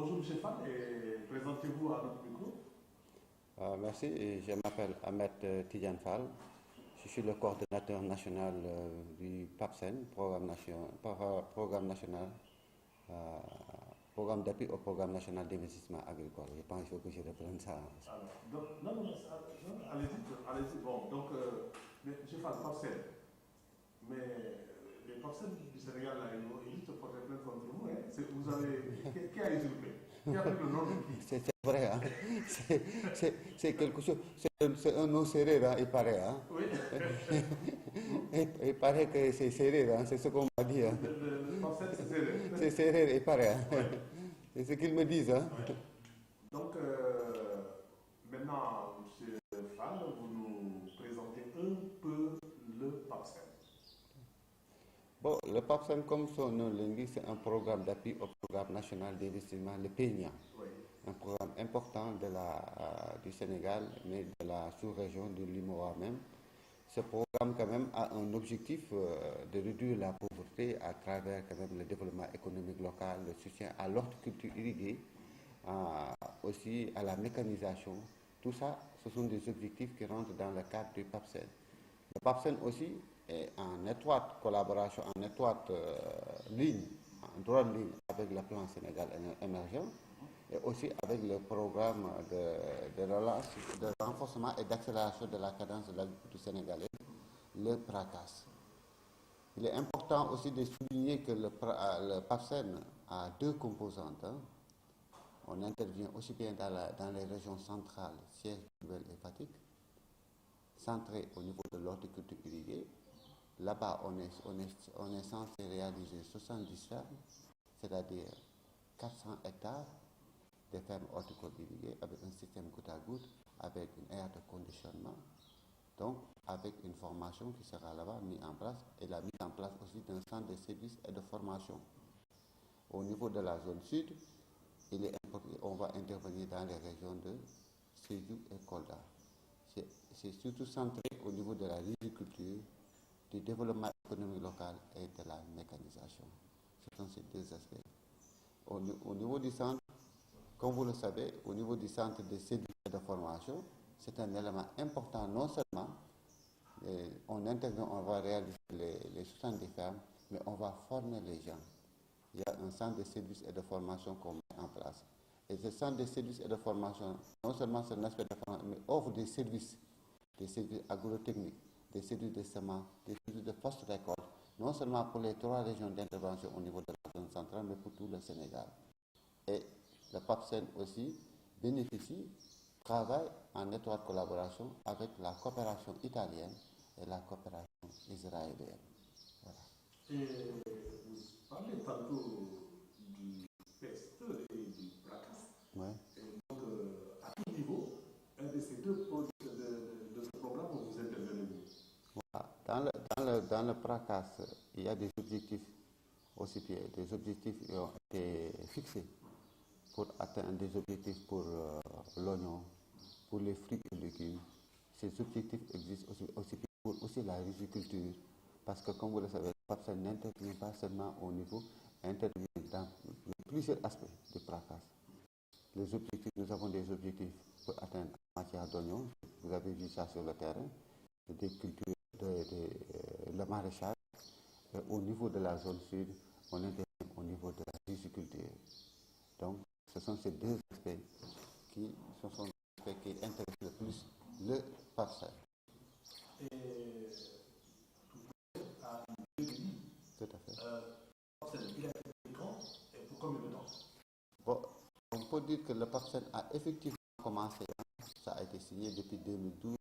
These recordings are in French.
Bonjour M. Fall et présentez-vous à notre micro. Merci, et je m'appelle Ahmed Tidjane Fall. Je suis le coordonnateur national du PAPSEN, programme d'appui au programme national d'investissement agricole. Je pense qu'il faut que je reprenne ça. Alors, donc, non, allez-y. Bon, donc, M. Fall, PAPSEN, mais les PAPSEN du Sénégal, là, ils juste portent plainte contre vous. Hein. Vous avez, qui a usurpé? Qui a pris le nom de qui? C'est vrai, hein? C'est quelque chose, c'est un nom serré, hein, il paraît. Hein? Oui. Il paraît que c'est serré, hein? C'est ce qu'on m'a dit. Hein? Le PAPSEN, c'est serré. C'est serré, il paraît. Hein? Oui. C'est ce qu'ils me disent. Hein? Oui. Donc, maintenant, M. Fall, vous nous présentez un peu le PAPSEN. Bon, le PAPSEN, comme son nom l'indique, c'est un programme d'appui au programme national d'investissement, le PNIA. Oui. Un programme important du Sénégal, mais de la sous-région de l'IMOA même. Ce programme, quand même, a un objectif de réduire la pauvreté à travers, quand même, le développement économique local, le soutien à l'horticulture irriguée, aussi à la mécanisation. Tout ça, ce sont des objectifs qui rentrent dans le cadre du PAPSEN. Le PAPSEN aussi est en étroite collaboration, en étroite ligne, en droite ligne avec le plan Sénégal émergent et aussi avec le programme de relance, de renforcement et d'accélération de la cadence de l'agriculture sénégalaise, le PRACAS. Il est important aussi de souligner que le PAPSEN a deux composantes. Hein. On intervient aussi bien dans les régions centrales, Siège, Diourbel et Fatick, centré au niveau de l'horticulture irriguée. Là-bas, on est censé réaliser 70 fermes, c'est-à-dire 400 hectares de fermes horticoles irriguées avec un système goutte à goutte, avec une aire de conditionnement, donc avec une formation qui sera là-bas mise en place et la mise en place aussi d'un centre de services et de formation. Au niveau de la zone sud, on va intervenir dans les régions de Sédhiou et Kolda. C'est surtout centré au niveau de la riziculture, du développement économique local et de la mécanisation. Ce sont ces deux aspects. Au niveau du centre, comme vous le savez, au niveau du centre de services et de formation, c'est un élément important, non seulement on intervient, on va réaliser les 70 fermes, mais on va former les gens. Il y a un centre de services et de formation qu'on met en place. Et ce centre de services et de formation, non seulement c'est un aspect de formation, mais offre des services agrotechniques, des services de semences, des services de post-récolte, non seulement pour les 3 régions d'intervention au niveau de la zone centrale, mais pour tout le Sénégal. Et le PAPSEN aussi travaille en étroite collaboration avec la coopération italienne et la coopération israélienne. Voilà. Et vous parlez tantôt du PSE et du PRACAS. Ouais. Et donc, à tout niveau, un de ces deux projets de ce programme, vous intervenez. Voilà. Dans le PRACAS, il y a des objectifs aussi, des objectifs qui ont été fixés pour atteindre des objectifs pour l'oignon, pour les fruits et légumes. Ces objectifs existent aussi pour la riziculture, parce que comme vous le savez, le PAPSEN n'intervient pas seulement au niveau, intervient dans plusieurs aspects du PRACAS. Les objectifs, nous avons des objectifs pour atteindre en matière d'oignon, vous avez vu ça sur le terrain, des cultures, le maraîchage. Au niveau de la zone sud, on intervient au niveau de la riziculture. Donc, ce sont ces deux aspects qui intéressent le plus le PAPSEN. Et à une début, tout à fait. PAPSEN, il a été quand et pour combien de temps? Bon, on peut dire que le PAPSEN a effectivement commencé, ça a été signé depuis 2012,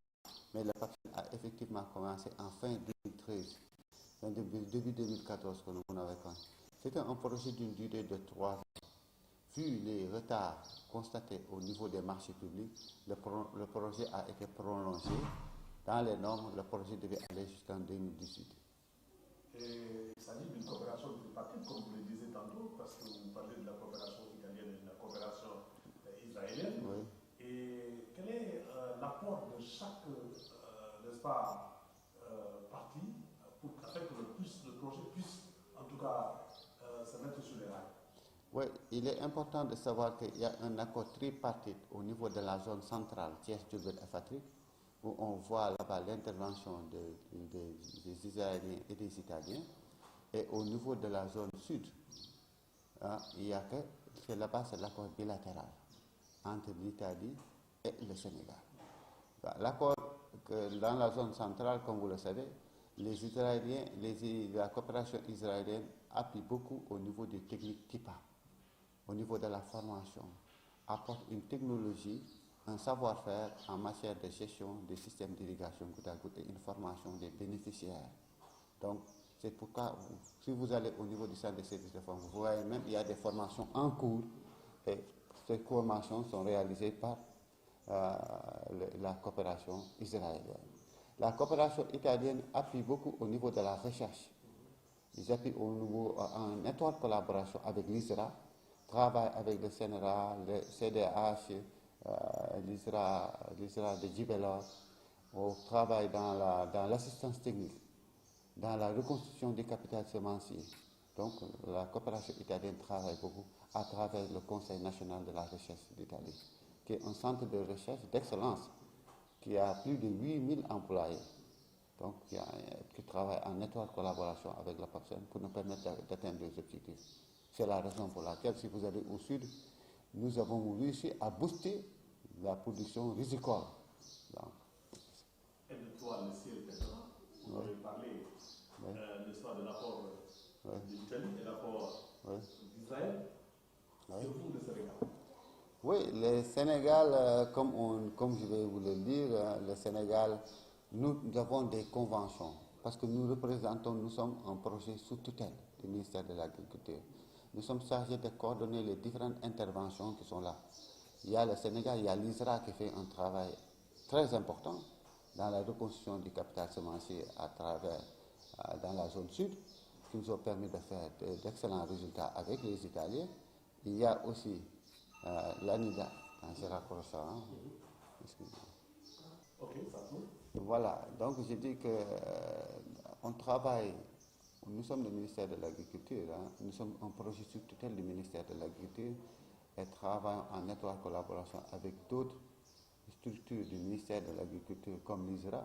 mais le PAPSEN a effectivement commencé en fin 2013, début 2014 que nous avons commencé. C'était un projet d'une durée de 3 ans. Vu les retards constatés au niveau des marchés publics, le projet a été prolongé. Dans les normes, le projet devait aller jusqu'en 2018. Et il s'agit d'une coopération tripartite, comme vous le disiez tantôt, parce que vous parlez de la coopération italienne et de la coopération israélienne. Oui. Et quel est l'apport de chaque, n'est-ce pas, partie afin que le projet puisse, en tout cas, se mettre sur les rails? Oui, il est important de savoir qu'il y a un accord tripartite au niveau de la zone centrale, Thiès, Diourbel et Fatick, où on voit là-bas l'intervention des Israéliens et des Italiens. Et au niveau de la zone sud, il y a que là-bas, c'est l'accord bilatéral entre l'Italie et le Sénégal. L'accord dans la zone centrale, comme vous le savez, les Israéliens, la coopération israélienne appuie beaucoup au niveau des techniques TIPA, au niveau de la formation, apporte une technologie, un savoir-faire en matière de gestion des systèmes d'irrigation goutte à goutte et une formation des bénéficiaires. Donc, c'est pourquoi, si vous allez au niveau du centre de services de formation, vous voyez même qu'il y a des formations en cours et ces formations sont réalisées par la coopération israélienne. La coopération italienne appuie beaucoup au niveau de la recherche. Ils appuient au niveau en étroite collaboration avec l'ISRA, travaillent avec le CNRA, le CDH, l'ISRA de Gibelor. On travaille dans l'assistance technique, dans la reconstruction des capitales semenciers. Donc la coopération italienne travaille beaucoup à travers le Conseil national de la recherche d'Italie, qui est un centre de recherche d'excellence qui a plus de 8000 employés, donc qui travaille en étroite collaboration avec la PAPSEN pour nous permettre d'atteindre les objectifs. C'est la raison pour laquelle, si vous allez au sud, nous avons réussi à booster la production risicole. Donc, et de toi, le ciel, vous avez parlé de l'accord d'Italie et l'accord d'Israël. C'est vous, le Sénégal. Oui, le Sénégal, comme je vais vous le dire, le Sénégal, nous avons des conventions parce que nous sommes un projet sous tutelle du ministère de l'Agriculture. Nous sommes chargés de coordonner les différentes interventions qui sont là. Il y a le Sénégal, il y a l'ISRA qui fait un travail très important dans la reconstruction du capital semencier à travers, dans la zone sud, qui nous ont permis de faire d'excellents résultats avec les Italiens. Il y a aussi l'ANIDA, quand je raccroche ça. Ok, ça tourne. Voilà, donc je dis que on travaille, nous sommes le ministère de l'Agriculture, nous sommes un projet sous tutelle du ministère de l'Agriculture et travaillons en étroite collaboration avec d'autres structures du ministère de l'Agriculture comme l'ISRA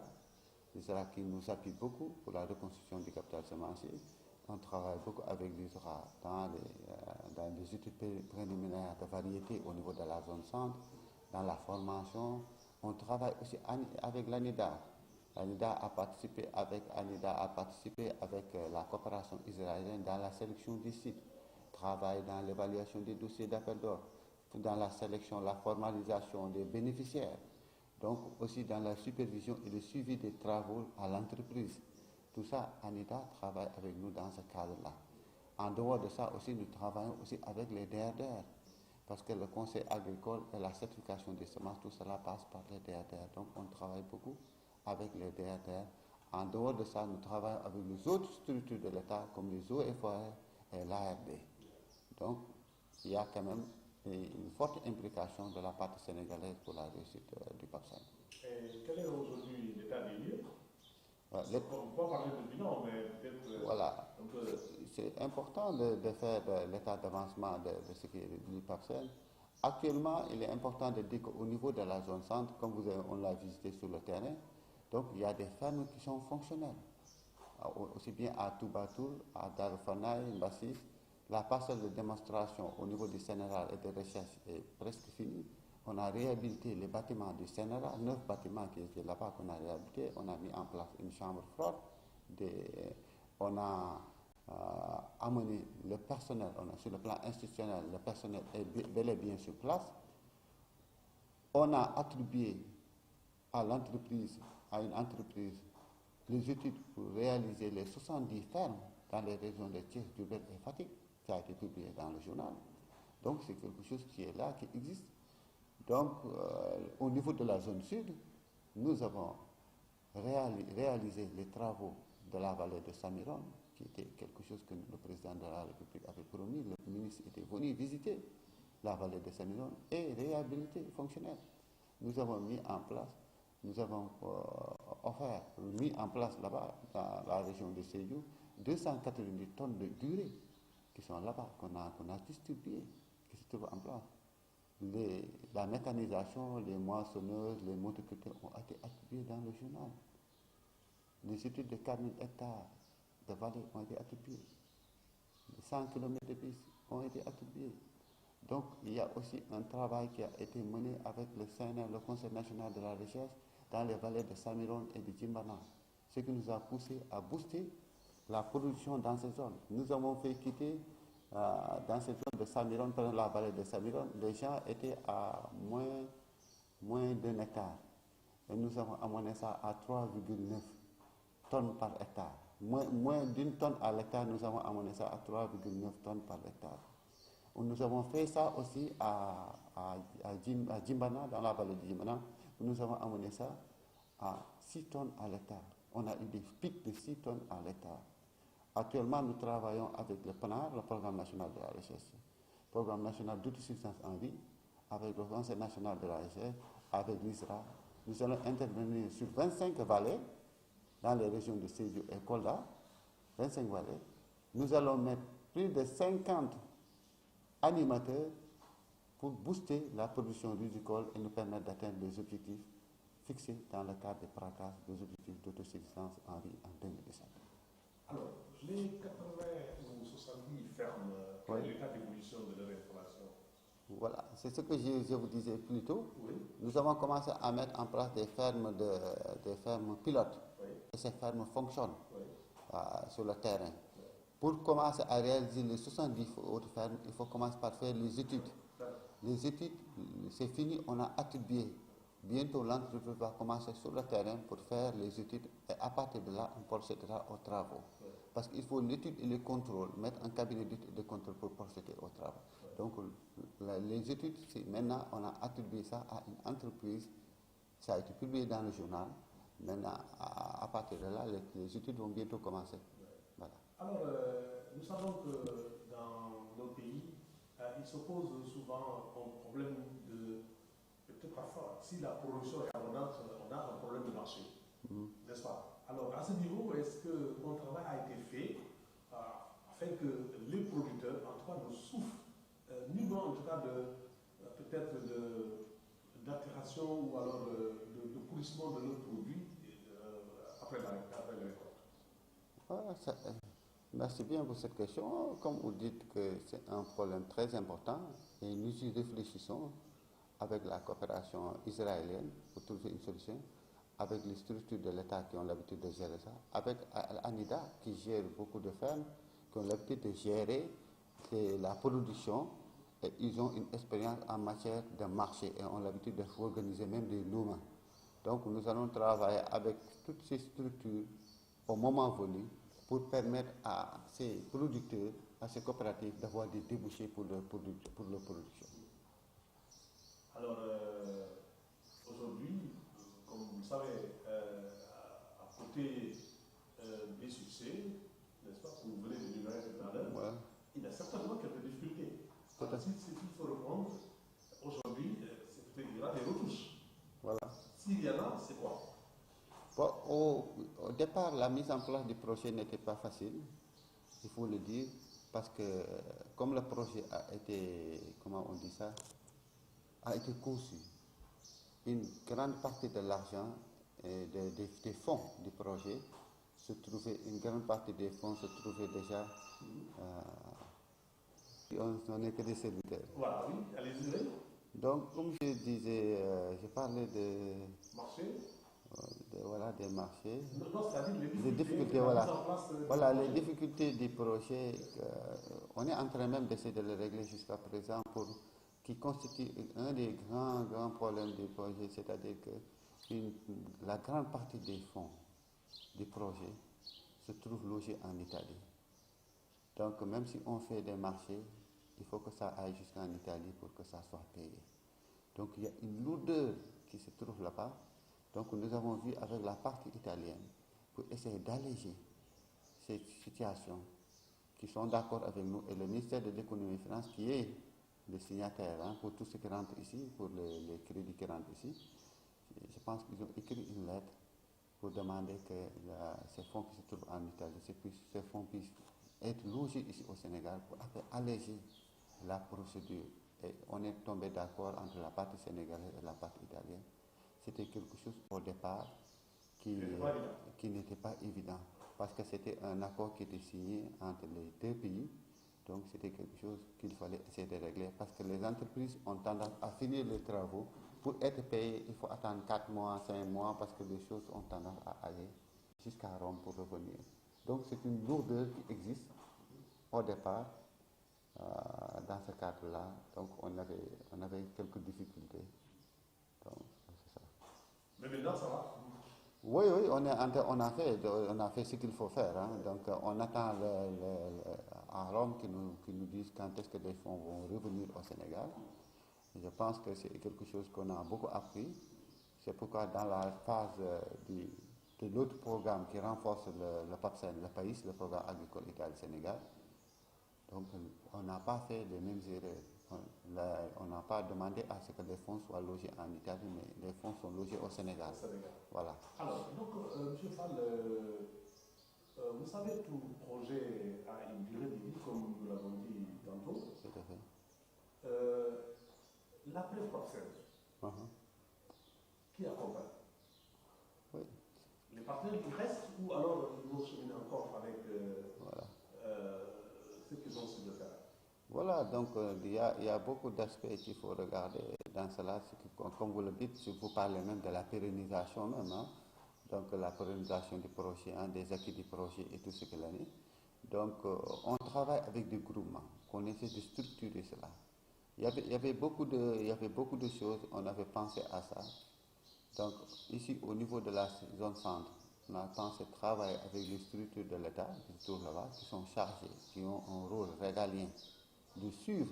qui nous appuie beaucoup pour la reconstruction du capital semencier. On travaille beaucoup avec l'ISRA dans les études préliminaires de variétés au niveau de la zone centre, dans la formation. On travaille aussi avec l'ANIDA. L'ANIDA a participé avec la coopération israélienne dans la sélection des sites, travaille dans l'évaluation des dossiers d'appel d'offres, dans la sélection, la formalisation des bénéficiaires, donc aussi dans la supervision et le suivi des travaux à l'entreprise. Tout ça, ANIDA travaille avec nous dans ce cadre-là. En dehors de ça aussi, nous travaillons aussi avec les DRDR, parce que le conseil agricole et la certification des semences, tout cela passe par les DRDR. Donc on travaille beaucoup avec les DRDR. En dehors de ça, nous travaillons avec les autres structures de l'État, comme les eaux et forêts et l'ARD. Donc il y a quand même une forte implication de la partie sénégalaise pour la réussite du PAPSEN. Et quel est aujourd'hui l'état des lieux? On Voilà, ne peut pas parler de bilan, mais peut-être voilà. un peu. C'est important de faire l'état d'avancement de ce qui est du PAPSEN. Actuellement, il est important de dire qu'au niveau de la zone centre, comme on l'a visité sur le terrain, donc il y a des fermes qui sont fonctionnelles. Aussi bien à Toubatoul, à Darfanaï, Bassis, la parcelle de démonstration au niveau du CNRA et de recherche est presque finie. On a réhabilité les bâtiments du CNRA, 9 bâtiments qui étaient là-bas qu'on a réhabilités. On a mis en place une chambre froide. On a amené le personnel, sur le plan institutionnel, le personnel est bel et bien sur place. On a attribué à une entreprise, les études pour réaliser les 70 fermes dans les régions de Thiès, Diourbel et Fatick, qui a été publié dans le journal. Donc c'est quelque chose qui est là, qui existe. Donc au niveau de la zone sud, nous avons réalisé les travaux de la vallée de Samiron, qui était quelque chose que le président de la République avait promis. Le ministre était venu visiter la vallée de Samiron et réhabiliter fonctionnel. Nous avons mis en place, nous avons mis en place là-bas, dans la région de Sédhiou, 290 tonnes de durée qui sont là-bas, qu'on a distribuées qui se trouvent en place. La mécanisation, les moissonneuses, les motoculteurs ont été attribués dans le journal. Les études de 4000 hectares de vallée ont été attribuées. Les 100 km de piste ont été attribués. Donc, il y a aussi un travail qui a été mené avec le CNR, le Conseil national de la recherche, dans les vallées de Samiron et de Djimbana, ce qui nous a poussé à booster la production dans ces zones. Nous avons fait quitter dans cette zone de Samiron, dans la vallée de Samiron, les gens étaient à moins d'un hectare. Et nous avons amené ça à 3,9 tonnes par hectare. Moins d'une tonne à l'hectare, nous avons amené ça à 3,9 tonnes par hectare. Nous avons fait ça aussi à Djimbana, dans la vallée de Djimbana. Nous avons amené ça à 6 tonnes à l'hectare. On a eu des pics de 6 tonnes à l'hectare. Actuellement, nous travaillons avec le PNAR, le Programme national de la recherche, le Programme national d'autosuffisance en riz, avec le Conseil national de la recherche, avec l'ISRA. Nous allons intervenir sur 25 vallées dans les régions de Sédhiou et Kolda, 25 vallées. Nous allons mettre plus de 50 animateurs pour booster la production rizicole et nous permettre d'atteindre les objectifs fixés dans le cadre des PRACAS, des objectifs d'autosuffisance en riz en 2017. Alors, les 80 ou 70 fermes, quel est le cas d'évolution de leur installation? Voilà, c'est ce que je vous disais plus tôt. Oui. Nous avons commencé à mettre en place des fermes pilotes. Oui. Et ces fermes fonctionnent Oui. sur le terrain. Pour commencer à réaliser les 70 autres fermes, il faut commencer par faire les études. Les études, c'est fini, on a attribué. Bientôt, l'entreprise va commencer sur le terrain pour faire les études et à partir de là, on procédera aux travaux. Parce qu'il faut l'étude et le contrôle, mettre un cabinet d'études et de contrôle pour procéder aux travaux. Donc, les études, maintenant, on a attribué ça à une entreprise. Ça a été publié dans le journal. Maintenant, à partir de là, les études vont bientôt commencer. Voilà. Alors, nous savons que dans nos pays, il se pose souvent un problème de, peut-être parfois, si la production est abondante, on a un problème de marché, n'est-ce pas? Alors, à ce niveau, est-ce qu'un travail a été fait afin que les producteurs, en tout cas, ne souffrent nullement, en tout cas, peut-être d'altération ou alors de pourrissement de leurs produits après la récolte? Voilà, merci bien pour cette question. Comme vous dites que c'est un problème très important et nous y réfléchissons avec la coopération israélienne pour trouver une solution, avec les structures de l'État qui ont l'habitude de gérer ça, avec l'ANIDA qui gère beaucoup de fermes, qui ont l'habitude de gérer la production et ils ont une expérience en matière de marché et ont l'habitude d'organiser même des louments. Donc nous allons travailler avec toutes ces structures au moment venu pour permettre à ces producteurs, à ces coopératives d'avoir des débouchés pour leur production. Alors, aujourd'hui, comme vous le savez, à côté des succès, n'est-ce pas, que vous venez de livrer tout à l'heure, il y a certainement quelques difficultés. S'il faut répondre, aujourd'hui, il y aura des retouches. Voilà. S'il y en a, c'est quoi? Bon, au départ, la mise en place du projet n'était pas facile, il faut le dire, parce que comme le projet a été, comment on dit ça, a été conçu, une grande partie de l'argent et des fonds du projet une grande partie des fonds se trouvait déjà, on n'est que des serviteurs. Voilà, oui, allez-y. Donc, comme je disais, je parlais de marché. Des marchés. Non, c'est-à-dire les difficultés, voilà, les difficultés du projet. On est en train même d'essayer de les régler jusqu'à présent, qui constitue un des grands problèmes du projet, c'est-à-dire que la grande partie des fonds du projet se trouve logés en Italie. Donc, même si on fait des marchés, il faut que ça aille jusqu'en Italie pour que ça soit payé. Donc, il y a une lourdeur qui se trouve là-bas. Donc, nous avons vu avec la partie italienne pour essayer d'alléger ces situations qui sont d'accord avec nous et le ministère de l'économie et des finances qui est le signataire pour tout ce qui rentre ici, pour les crédits qui rentrent ici. Je pense qu'ils ont écrit une lettre pour demander que ces fonds qui se trouvent en Italie, ces fonds puissent être logés ici au Sénégal pour alléger la procédure et on est tombé d'accord entre la partie sénégalaise et la partie italienne. C'était quelque chose au départ qui n'était pas évident parce que c'était un accord qui était signé entre les deux pays. Donc c'était quelque chose qu'il fallait essayer de régler parce que les entreprises ont tendance à finir les travaux. Pour être payé, il faut attendre 4 mois, 5 mois parce que les choses ont tendance à aller jusqu'à Rome pour revenir. Donc c'est une lourdeur qui existe au départ dans ce cadre-là. Donc on avait quelques difficultés. Donc c'est ça. Mais maintenant ça va. Oui, on a fait ce qu'il faut faire. Hein. Donc on attend à Rome qui nous disent quand est-ce que les fonds vont revenir au Sénégal. Je pense que c'est quelque chose qu'on a beaucoup appris. C'est pourquoi dans la phase de l'autre programme qui renforce le PAPSEN, le PAIS, le programme agricole Italie-Sénégal, donc on n'a pas fait les mêmes erreurs. On n'a pas demandé à ce que les fonds soient logés en Italie, mais les fonds sont logés au Sénégal. Voilà. Alors, donc, M. Fall, vous savez, tout projet a une durée de vie, comme nous l'avons dit tantôt. Tout à fait. L'après-PAPSEN, qui accompagne? Oui. Les partenaires qui restent ou alors ils vont cheminer encore avec ceux qui sont sur le terrain? Voilà, donc il y a beaucoup d'aspects qu'il faut regarder dans cela. Comme vous le dites, si vous parlez même de la pérennisation même, hein, donc la pérennisation du projet, hein, des acquis du projet et tout ce qu'il en est. Donc on travaille avec des groupements, qu'on essaie de structurer cela. Il y avait beaucoup de choses, on avait pensé à ça. Donc ici au niveau de la zone centre, on a pensé travailler avec les structures de l'État, qui se trouvent là-bas, qui sont chargées, qui ont un rôle régalien de suivre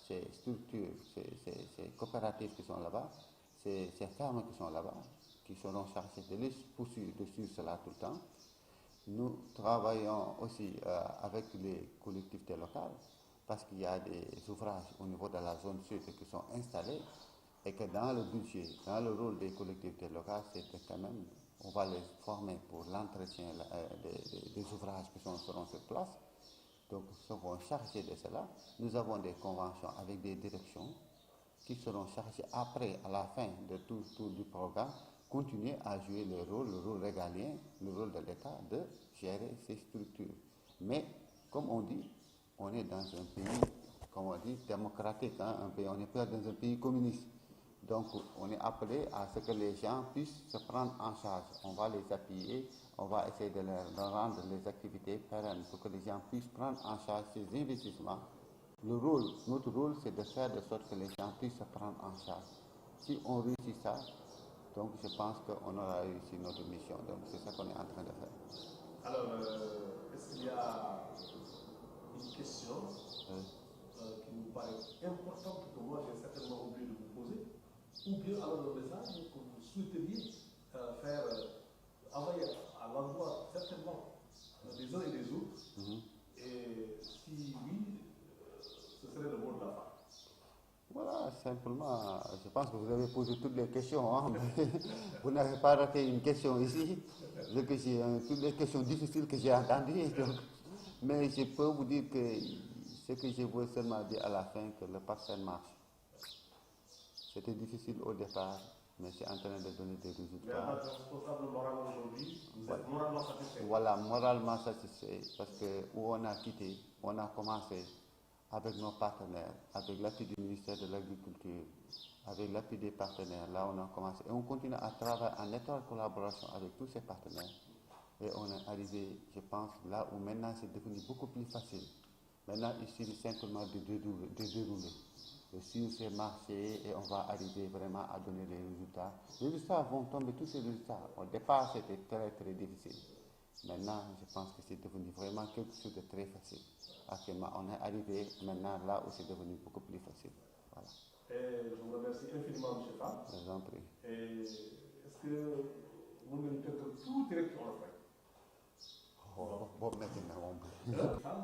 ces structures, ces coopératives qui sont là-bas, ces fermes qui sont là-bas, qui seront chargées de les poursuivre, de suivre cela tout le temps. Nous travaillons aussi avec les collectivités locales parce qu'il y a des ouvrages au niveau de la zone sud qui sont installés et que dans le budget, dans le rôle des collectivités locales, c'est quand même, on va les former pour l'entretien des ouvrages qui seront sur place. Donc, nous serons chargés de cela. Nous avons des conventions avec des directions qui seront chargées après, à la fin de tout du programme, continuer à jouer le rôle régalien, le rôle de l'État de gérer ces structures. Mais, comme on dit, on est dans un pays, comme on dit, démocratique, hein, on n'est pas dans un pays communiste. Donc, on est appelé à ce que les gens puissent se prendre en charge. On va les appuyer, on va essayer de rendre les activités pérennes pour que les gens puissent prendre en charge ces investissements. Notre rôle, c'est de faire de sorte que les gens puissent se prendre en charge. Si on réussit ça, donc je pense qu'on aura réussi notre mission. Donc, c'est ça qu'on est en train de faire. Alors, est-ce qu'il y a une question qui nous paraît importante que moi j'ai certainement oublié de vous poser? Ou bien alors le message que vous souhaiteriez faire envoyer à l'endroit certainement des uns et des autres. Et si oui, ce serait le mot de la fin. Voilà, simplement, je pense que vous avez posé toutes les questions. Hein, vous n'avez pas raté une question ici. Toutes les questions difficiles que j'ai entendues. Donc, mais je peux vous dire que ce que je veux seulement dire à la fin, que le PAPSEN marche. C'était difficile au départ, mais c'est en train de donner des résultats. Mais en tant que responsable moral aujourd'hui, vous êtes moralement satisfait? Voilà, moralement satisfait, parce que où on a quitté, on a commencé avec nos partenaires, avec l'appui du ministère de l'Agriculture, avec l'appui des partenaires. Là, on a commencé et on continue à travailler en étroite collaboration avec tous ces partenaires. Et on est arrivé, je pense, là où maintenant c'est devenu beaucoup plus facile. Maintenant, il suffit simplement de dérouler, de suivre ces marchés et on va arriver vraiment à donner les résultats. Les résultats vont tomber, tous ces résultats. Au départ, c'était très très difficile. Maintenant, je pense que c'est devenu vraiment quelque chose de très facile. Actuellement, on est arrivé maintenant là où c'est devenu beaucoup plus facile. Voilà. Et je vous remercie infiniment, M. Fall. Je vous en prie. Et est-ce que vous nous dites tout direct en fait? Bon, maintenant, Fall,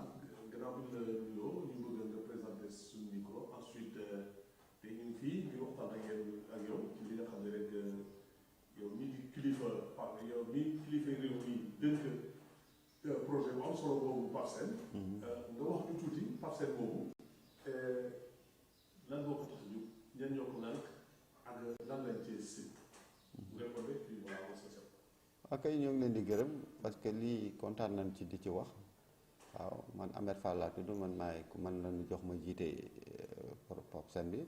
gannaaw bi la nuyoo ñu bëgg nga présenter suñu micro ensuite te ñu fii ñu waxtaan ak yow ci li nga xam ne rek yow mii di kilifa yow mii kilifa réew mi dënk projet bu am solo boobu PAPSEN. nga wax ñu tuuti PAPSEN boobu moo ko tax a jóg ñan ñoo ko nànk ak lan lañ cee si bu répondre puis voilà on se sait. ok ñoo ngi leen di gërëm parce que lii kontaan nañ ci di ci wax waaw man Ahmed Fall laa tudd man maay ku man lañu jox ma jiite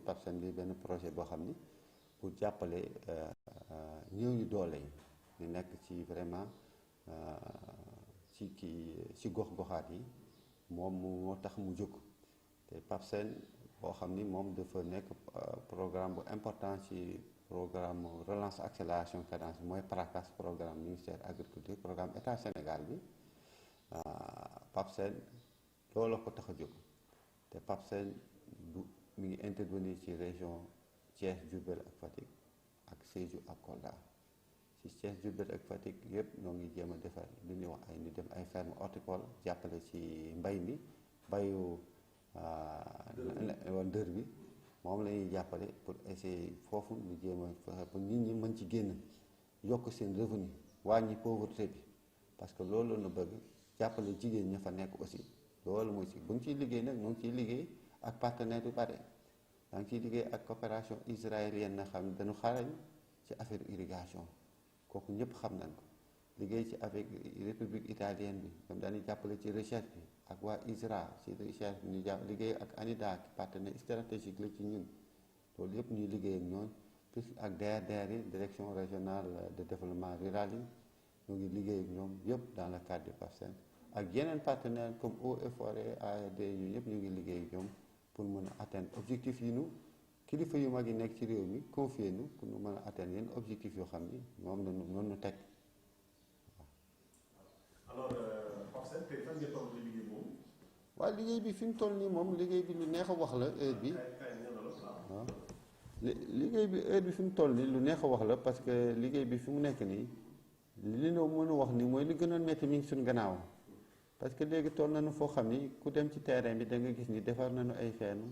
PAPSEN bi benn projet boo xam ni pour jàppale ñëw ñu doole yi ñu nekk ci vraiment ci gox-goxaat yi moom moo tax mu jóg te PAPSEN boo xam ni moom dafa nekk programme bu important ci programme relance accélération cadence mooy PRACAS programme ministère agriculture programme état Sénégal bi PAPSEN loolu la ko tax a jóg te PAPSEN mi ngi intervenir ci région Thiès Diourbel ak Fatick ak Sédhiou ak Kolda ci Thiès Diourbel ak Fatick yëpp ñoo ngi jéem a defar lu ñuy wax ay ñu dem ay ferme horticole jàppale ci mbay mi bayu ndër bi moom la ñuy jàppale pour essayer foofu ñu jéem a fexe pour nit ñi mën ci génn yokk seen revenu wàññi pauvreté bi parce que loolu la ñu bëgg jàppale jigéen ña fa nekk aussi loolu mooy si bu ñu ciy liggéey nag ñoo ngi ciy liggéey ak partenaires yu bare daa ngi ciy liggéey ak coopération israélienne na xam ne dañu xarañ ci affaire irrigation kooku ñëpp xam nañ ko liggéey ci avec république italienne bi ñoom dañuy jàppale ci recherche bi ak waa ISRA ci recherche bi ñu jàpp liggéey ak ANIDA partenaire stratégique la ci ñun loolu yëpp ñuy liggéey ak ñoom plus ak DRDR yi direction régionale de développement rural yi ñu ngi liggéey ak ñoom yëpp dans le cadre du PAPSEN ak yeneen partenaires comme Eaux et Forêts ARD yu yëpp ñu ngi liggéey ak ñoom pour mën a atteindre objectif yi nu kilifa yu mag yi nekk ci réew mi confier nu pour ñu mën a atteindre yenn objectif yoo xam ni moom la ñu noonu teg alors PAPSEN tey fan ngeen toll ci liggéey boobu. waaw liggéey bi fi mu toll nii moom liggéey bi lu neex a wax la heure bi waaw liggéey bi heure bi fi mu toll nii lu neex a wax la parce que liggéey bi fi mu nekk nii li ñu mën a wax ni mooy li gënoon métti mi ngi suñ gannaaw parce que léegi toll nañu foo xam ni ku dem ci terrain bi da nga gis ni defar nañu ay ferme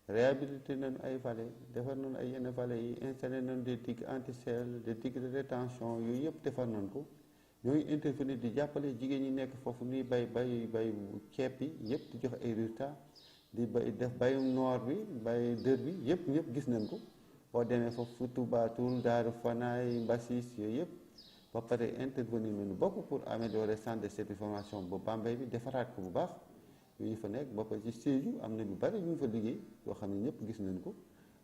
réhabilité nañu ay vallées defar nañu ay yenn vallées yi installé nañu des digues anti-sel des digues de rétention yooyu yëpp defar nañu ko ñoo ngi intervenir di jàppale jigéen ñi nekk foofu ñuy bay ceeb bi yëpp di jox ay résultats di bay def bayum noor bi bay dër bi yëpp ñëpp gis nañ ko boo demee foofu Touba Toul Daaru Fanaay Mbassis yooyu yëpp ba pare intervenir nañu bokk pour améliorer centre de certification bu Bambey bi defaraat ko bu baax yu fa nekk ba pare ci Sédhiou am na lu bari ñu fa liggéey yoo xam ne ñëpp gis nañ ko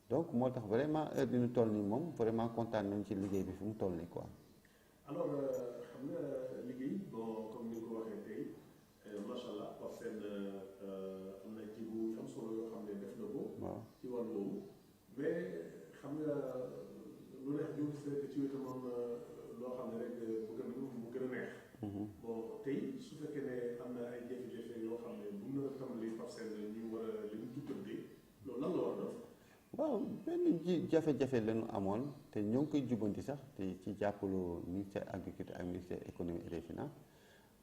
donc moo tax vraiment heure bi ñu toll nii moom vraiment kontaan nañu ci liggéey bi fi mu toll nii quoi. alors xam nga liggéey bon comme ni nga ko waxee tey macha allah PAPSEN am na jiwu am solo yoo xam ne def na ko. waaw ci wàllu boobu mais xam nga lu neex jiw si rek ci wetu moom loo xam ne rek mu gën a neex. bon tey su fekkee ne am na ay jafe-jafe yoo xam ne bu ñu tàmbali PAPSEN ñu war a li ñu jubbante loolu lan la war a def. waaw benn jafe-jafe la ñu amoon te ñoo ngi koy jubbanti sax te ci jàppalu ministère agriculture ak ministère économie et des finances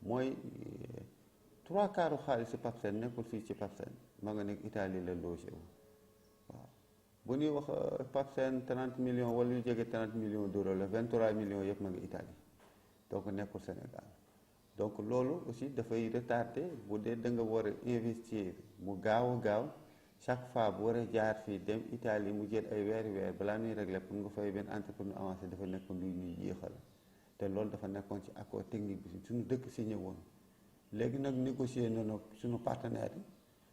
mooy 3/4 xaalis ci PAPSEN nekkul fii ci PAPSEN ma nga nekk Italie la logé wu waaw bu ñuy wax PAPSEN 30 millions wala yu jege 30 millions d'euros la 23 millions yëpp ma nga Italie donc nekkul Sénégal donc loolu aussi dafay retardé bu dee da nga war a investir mu gaaw a gaaw. chaque fois bu war a jaar fii dem Italie mu jël ay weer balaa ñuy régler pour nga fay benn entrepreneur avancé dafa nekkoon lu ñuy yéexal te loolu dafa nekkoon ci accord technique bi suñu dëkk signé woon léegi nag négocier nañu suñu partenaires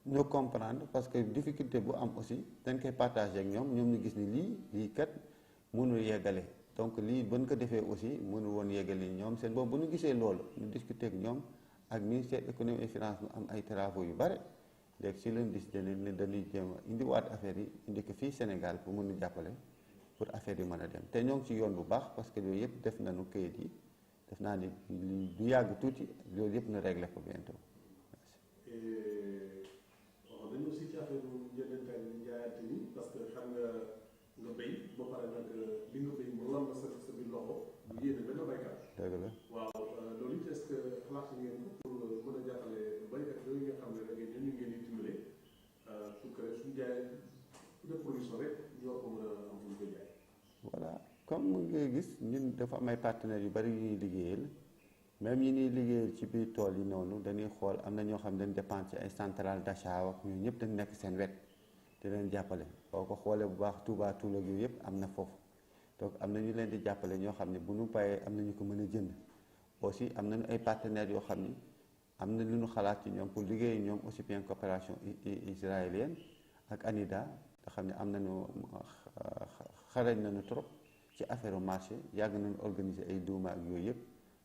yi ñoo comprendre parce que difficulté bu am aussi dañ koy partagé ak ñoom ñu gis ni lii kat mënul yeggale donc lii bën ko defee aussi mënul woon yeggale ñoom seen boobu bu ñu gisee loolu ñu discuter ak ñoom ak ministère économie et finance mu am ay travaux yu bare léegi si leen décidé ne dañuy jéem a indiwaat affaire yi indi ko fii Sénégal pour mën a jàppale pour affaire yi mën a dem te ñoo ngi ci yoon bu baax parce que yooyu yëpp def nañu këyit yi def naa ni du yàgg tuuti loolu yëpp na réglé ko bientôt. dañu aussi ci affaire bu njëndante ak njaayante ni parce que xam nga béy ba pare nag li nga béy mu lan la sa biir loxo bu yéene benn baykat. dëgg la waaw loolu it est-ce que xalaat ngeen ko pour mën a jàppale baykat yooyu nga xam ne da ngeen ñu ngeen di dimbale pour que suñu jaay su dee production rek ñu war ko mën a am fu ñu koy jaay. voilà comme nga gis ñun dafa am ay partenaires yu bari yu ñuy liggéeyal même yi ñuy liggéeyal ci biir tool yi noonu dañuy xool am na ñoo xam ne dañ dépendre ci ay centrales d'achat wax ñun ñëpp dañ nekk seen wet di leen jàppale boo ko xoolee bu baax Touba Toulouse yooyu yëpp am na foofu donc am na ñu leen di jàppale ñoo xam ne bu ñu payee am na ñu ko mën a jënd aussi am nañu ay partenaires yoo xam ni am na lu ñu xalaat ci ñoom pour liggéey ñoom aussi bien coopération israélienne ak ANIDA nga xam ne am nañu xarañ nañu trop ci affaire marché yàgg nañu organiser ay duuma ak yooyu yëpp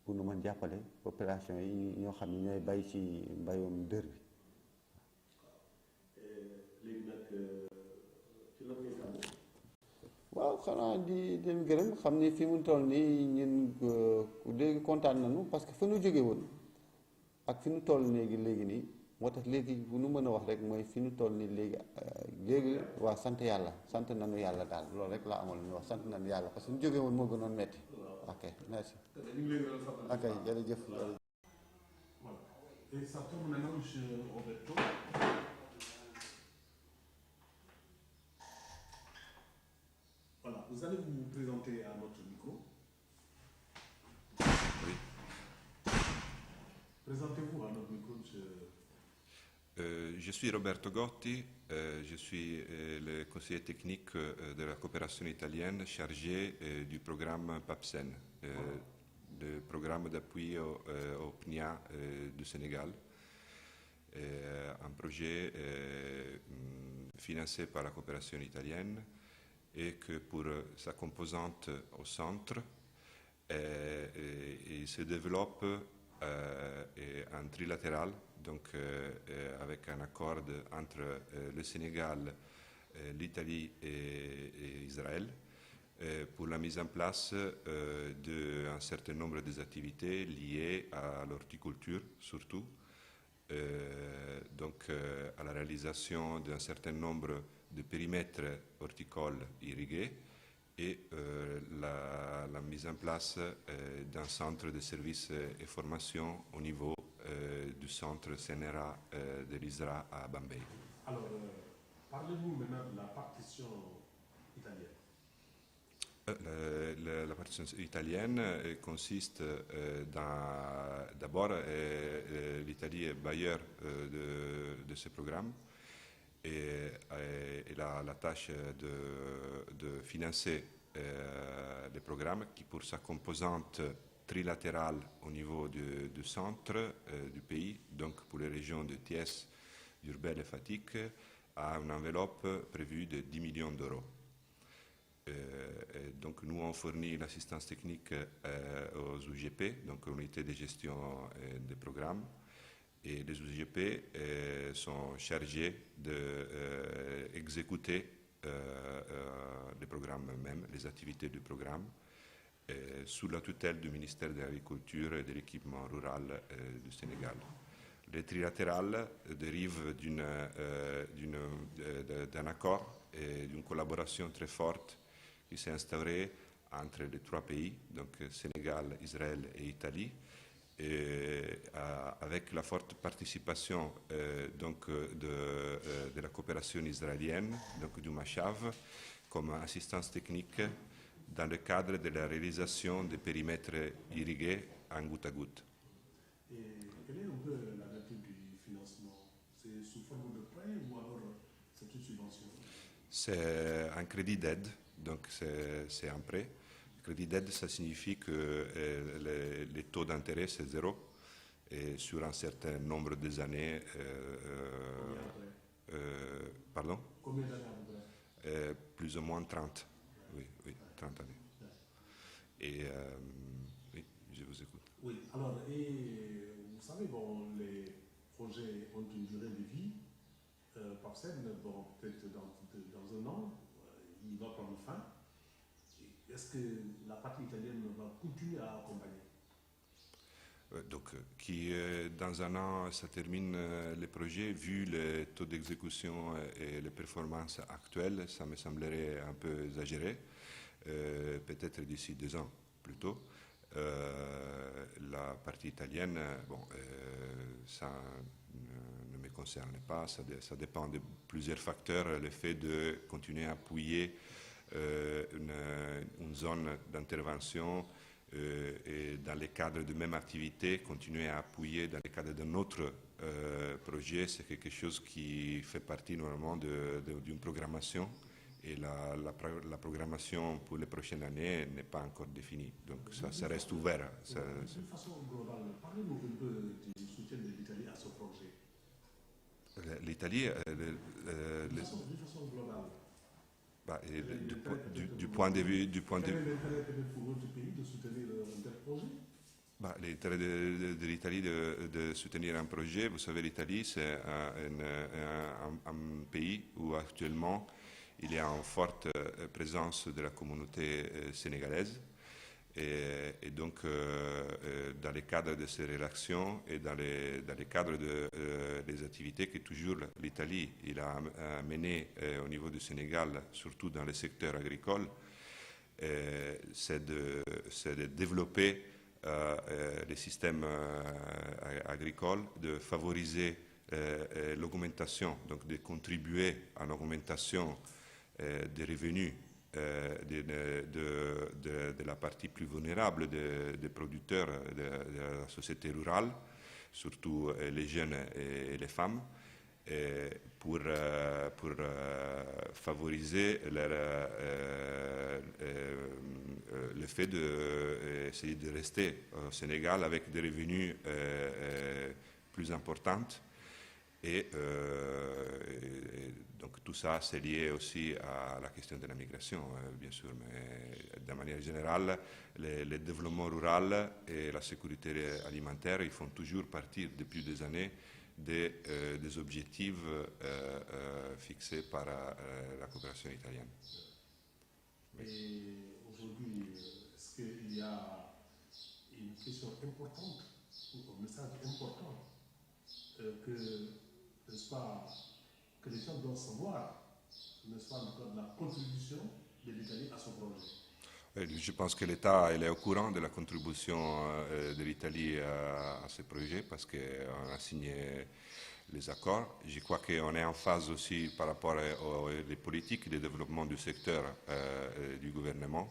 pour nu mën jàppale population yi ñoo xam ne ñooy bay ci mbayum dër bi. léegi nag ci la ngay tàmbali. waaw xanaa di leen gërëm xam ni fi mu toll nii ñun léegi kontaan nañu parce que fa ñu jóge woon ak fi ñu toll léegi nii moo tax léegi bu nu mën a wax rek mooy fi ñu toll nii léegi waa sant yàlla sant nañu yàlla daal loolu rek laa amoon lu ñu wax sant nañu yàlla parce que ñu jóge woon moo gënoon metti. ok merci. ok jërëjëf. Voilà. Et ça tombe maintenant, M. Roberto. Voilà, vous allez vous présenter à notre micro. Oui. Présentez-vous à notre micro, M. Je suis Roberto Gotti, je suis le conseiller technique de la coopération italienne chargé du programme PAPSEN, le programme d'appui au PNIA du Sénégal, un projet financé par la coopération italienne et que pour sa composante au centre, il se développe en trilatéral, donc avec un accord entre le Sénégal, l'Italie et Israël, pour la mise en place d'un certain nombre d'activités liées à l'horticulture surtout, donc à la réalisation d'un certain nombre de périmètres horticoles irrigués et la mise en place d'un centre de services et formation au niveau du centre CNRA de l'ISRA à Bambey. Alors, parlez-nous maintenant de la partition italienne. La partition italienne consiste d'abord, l'Italie est bailleur de ce programme et elle a la tâche de financer le programme qui, pour sa composante trilatérale au niveau du centre du pays, donc pour les régions de Thiès, d'Urbel et Fatik, a une enveloppe prévue de 10 millions d'euros. Donc nous on fournit l'assistance technique aux UGP, donc unités de gestion des programmes, et les UGP sont chargés d'exécuter les programmes eux-mêmes, les activités du programme, sous la tutelle du ministère de l'Agriculture et de l'Équipement rural du Sénégal. Le trilatéral dérive d'un accord et d'une collaboration très forte qui s'est instaurée entre les trois pays, donc Sénégal, Israël et Italie, avec la forte participation de la coopération israélienne, donc du MACHAV, comme assistance technique dans le cadre de la réalisation des périmètres irrigués en goutte à goutte. Et quelle est un peu la nature du financement? C'est sous forme de prêt ou alors c'est une subvention? C'est un crédit d'aide, donc c'est un prêt. Crédit d'aide, ça signifie que les taux d'intérêt, c'est zéro. Et sur un certain nombre d'années... pardon? Combien d'années à peu près? Plus ou moins 30. Oui, 30 années. Et oui, je vous écoute. Oui, alors, et vous savez, bon, les projets ont une durée de vie. PAPSEN, bon, peut-être dans un an, il va prendre fin. Est-ce que la partie italienne va continuer à accompagner? Donc, dans un an, ça termine le projet. Vu le taux d'exécution et les performances actuelles, ça me semblerait un peu exagéré. Peut-être d'ici 2 ans, plutôt. La partie italienne, bon, ça ne me concerne pas. Ça dépend de plusieurs facteurs. Le fait de continuer à appuyer une zone d'intervention et dans le cadre de même activité, continuer à appuyer dans le cadre d'un autre projet, c'est quelque chose qui fait partie normalement d'une programmation. Et la programmation pour les prochaines années n'est pas encore définie. Donc ça reste ouvert. De façon globale, parlez-nous un peu du soutien de l'Italie à ce projet. L'Italie, De façon globale. Bah, du point de vue... Quel est l'intérêt peut-être pour votre pays de soutenir un tel projet? Bah, l'intérêt de l'Italie de soutenir un projet, vous savez, l'Italie, c'est un pays où actuellement il y a une forte présence de la communauté sénégalaise. Et donc, dans le cadre de ces relations et dans le cadre des activités que toujours l'Italie il a menées au niveau du Sénégal, surtout dans le secteur agricole, c'est de développer les systèmes agricoles, de favoriser l'augmentation, donc de contribuer à l'augmentation des revenus de la partie plus vulnérable des producteurs de la société rurale, surtout les jeunes et les femmes, pour favoriser le fait d'essayer de rester au Sénégal avec des revenus plus importants. Et donc tout ça, c'est lié aussi à la question de la migration, bien sûr, mais de manière générale, le développement rural et la sécurité alimentaire, ils font toujours partie depuis des années des objectifs fixés par la coopération italienne. Et aujourd'hui, est-ce qu'il y a une question importante, un message important n'est-ce pas, que les gens doivent savoir, n'est-ce pas, de la contribution de l'Italie à ce projet? Je pense que l'État est au courant de la contribution de l'Italie à ce projet parce qu'on a signé les accords. Je crois qu'on est en phase aussi par rapport aux politiques de développement du secteur du gouvernement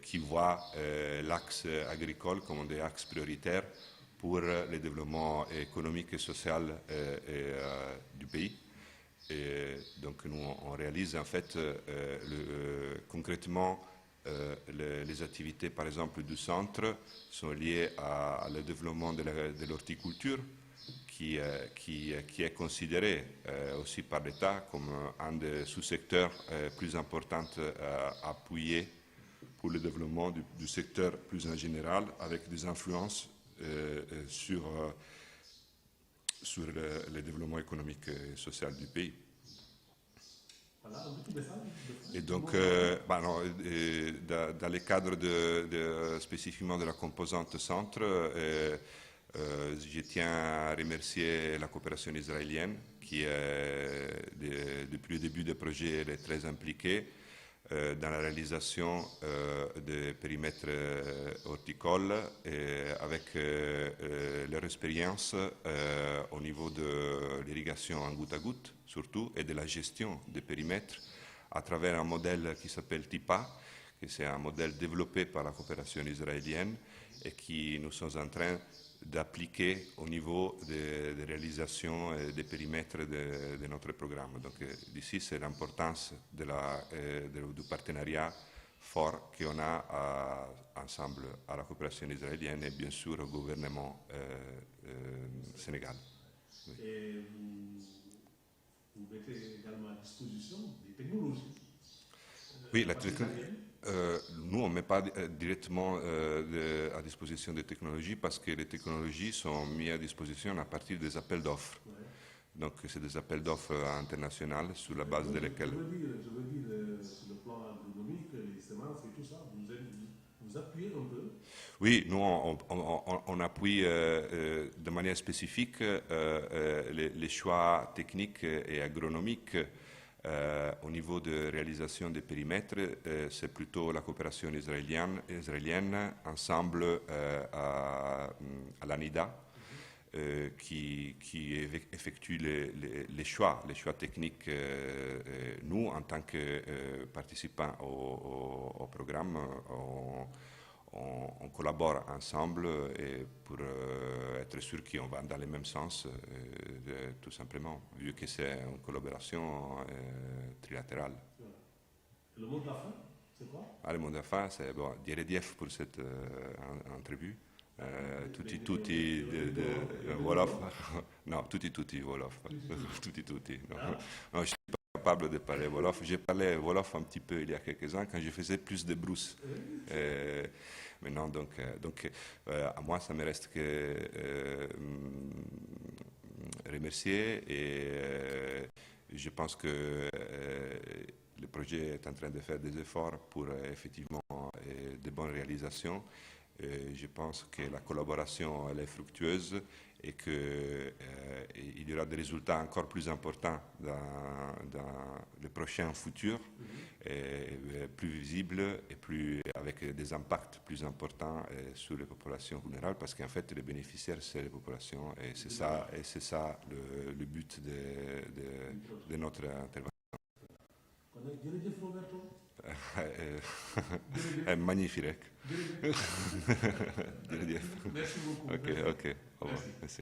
qui voit l'axe agricole comme un des axes prioritaires pour le développement économique et social du pays. Et donc nous, on réalise en fait concrètement les activités, par exemple, du centre sont liées à le développement de l'horticulture qui est considéré aussi par l'État comme un des sous-secteurs plus importants à appuyer pour le développement du secteur plus en général, avec des influences sur le développement économique et social du pays. Et donc, dans le cadre spécifiquement de la composante centre, je tiens à remercier la coopération israélienne qui, depuis le début du projet, est très impliquée dans la réalisation des périmètres horticoles avec leur expérience au niveau de l'irrigation en goutte à goutte surtout et de la gestion des périmètres à travers un modèle qui s'appelle TIPA, qui c'est un modèle développé par la coopération israélienne et qui nous sommes en train d'appliquer au niveau de réalisation des périmètres de notre programme. Donc d'ici, c'est l'importance du partenariat fort qu'on a ensemble à la coopération israélienne et bien sûr au gouvernement sénégal. Oui. Et vous mettez également à disposition des technologies. Oui, la technologie. Nous, on ne met pas directement à disposition des technologies parce que les technologies sont mises à disposition à partir des appels d'offres. Ouais. Donc, c'est des appels d'offres internationaux sur la base de lesquels... Je veux dire, sur le plan agronomique, les semences et tout ça, vous appuyez un peu? Oui, nous, on appuie de manière spécifique les choix techniques et agronomiques. Au niveau de réalisation des périmètres, c'est plutôt la coopération israélienne ensemble à l'ANIDA qui effectue les choix techniques. Nous, en tant que participants au programme, on collabore ensemble et pour être sûr qu'on va dans le même sens, tout simplement, vu que c'est une collaboration trilatérale. Le mot de la fin, c'est quoi? Le mot de la fin, c'est bon, DRDF pour cette entrevue. Tutti Wolof. Non, tutti Wolof. Tutti. Non, je suis pas capable de parler Wolof. J'ai parlé Wolof un petit peu il y a quelques ans quand je faisais plus de brousse. Maintenant, donc à moi, ça me reste que remercier et je pense que le projet est en train de faire des efforts pour effectivement de bonnes réalisations. Je pense que la collaboration elle est fructueuse et qu'il y aura des résultats encore plus importants dans le prochain futur, plus visibles et avec des impacts plus importants sur les populations vulnérables, parce qu'en fait les bénéficiaires c'est les populations et c'est ça le but de notre intervention. Magnifique. Merci beaucoup. Ok. Au revoir. Merci.